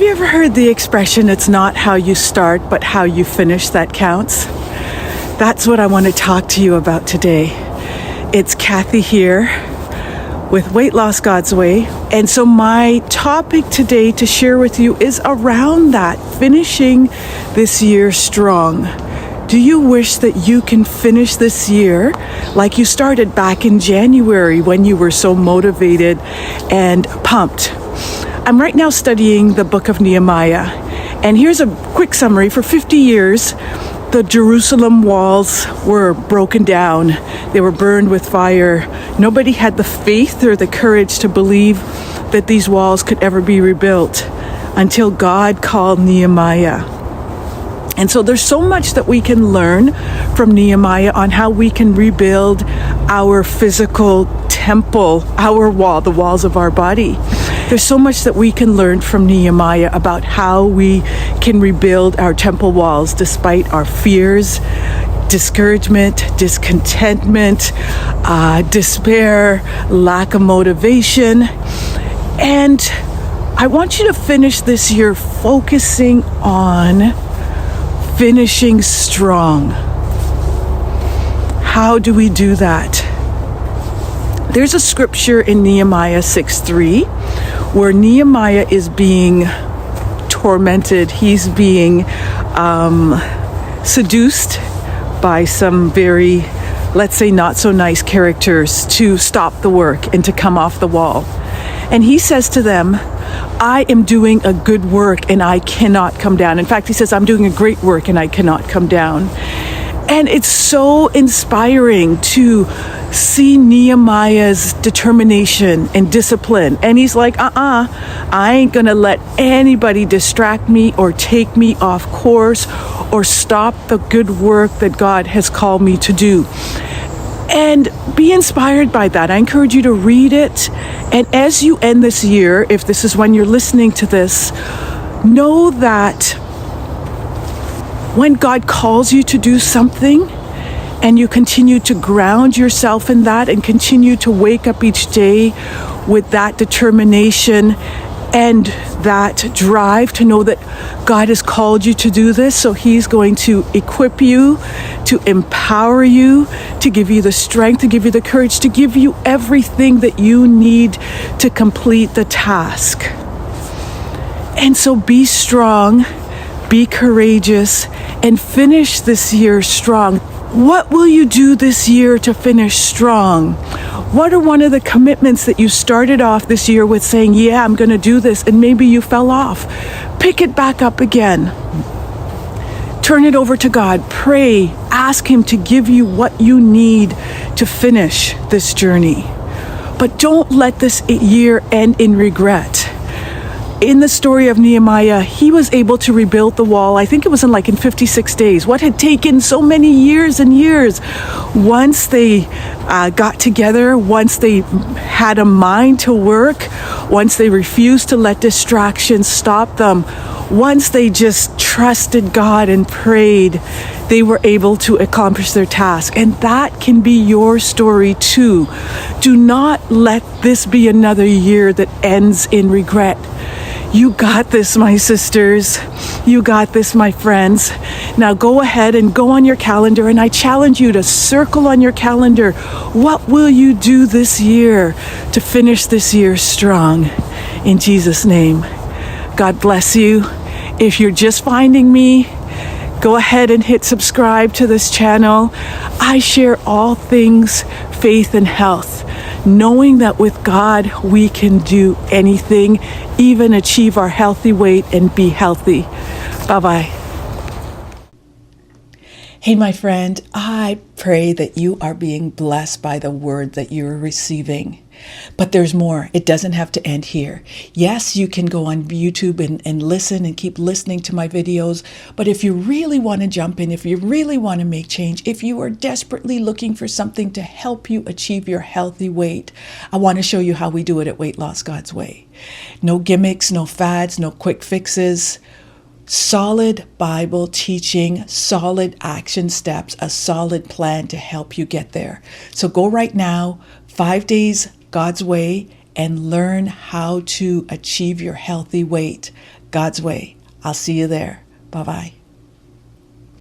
you ever heard the expression, it's not how you start, but how you finish that counts? That's what I want to talk to you about today. It's Cathy here with Weight Loss God's Way. And so my topic today to share with you is around that, finishing this year strong. Do you wish that you can finish this year like you started back in January when you were so motivated and pumped? I'm right now studying the book of Nehemiah. And here's a quick summary. For 50 years, the Jerusalem walls were broken down. They were burned with fire. Nobody had the faith or the courage to believe that these walls could ever be rebuilt until God called Nehemiah. And so there's so much that we can learn from Nehemiah on how we can rebuild our physical temple, our wall, the walls of our body. There's so much that we can learn from Nehemiah about how we can rebuild our temple walls despite our fears, discouragement, discontentment, despair, lack of motivation. And I want you to finish this year focusing on finishing strong. How do we do that? There's a scripture in Nehemiah 6:3 where Nehemiah is being tormented. He's being seduced by some very, let's say, not so nice characters to stop the work and to come off the wall. And he says to them, I am doing a good work and I cannot come down. In fact, he says, I'm doing a great work and I cannot come down. And it's so inspiring to see Nehemiah's determination and discipline. And he's like, I ain't gonna let anybody distract me or take me off course or stop the good work that God has called me to do. And be inspired by that. I encourage you to read it. And as you end this year, if this is when you're listening to this, know that when God calls you to do something and you continue to ground yourself in that and continue to wake up each day with that determination and that drive to know that God has called you to do this, so He's going to equip you, to empower you, to give you the strength, to give you the courage, to give you everything that you need to complete the task. And so be strong, be courageous, and finish this year strong. What will you do this year to finish strong? What are one of the commitments that you started off this year with saying, yeah, I'm going to do this, and maybe you fell off? Pick it back up again. Turn it over to God. Pray. Ask Him to give you what you need to finish this journey. But don't let this year end in regret. In the story of Nehemiah, he was able to rebuild the wall. I think it was in 56 days. What had taken so many years and years. Once they got together, once they had a mind to work, once they refused to let distractions stop them, once they just trusted God and prayed, they were able to accomplish their task. And that can be your story too. Do not let this be another year that ends in regret. You got this, my sisters. You got this, my friends. Now go ahead and go on your calendar, and I challenge you to circle on your calendar. What will you do this year to finish this year strong? In Jesus' name. God bless you. If you're just finding me, go ahead and hit subscribe to this channel. I share all things faith and health, knowing that with God we can do anything, even achieve our healthy weight and be healthy. Bye-bye. Hey, my friend, I pray that you are being blessed by the word that you're receiving. But there's more. It doesn't have to end here. Yes, you can go on YouTube and listen and keep listening to my videos. But if you really want to jump in, if you really want to make change, if you are desperately looking for something to help you achieve your healthy weight, I want to show you how we do it at Weight Loss God's Way. No gimmicks, no fads, no quick fixes. Solid Bible teaching, solid action steps, a solid plan to help you get there. So go right now, 5 days God's Way, and learn how to achieve your healthy weight God's way. I'll see you there. Bye-bye.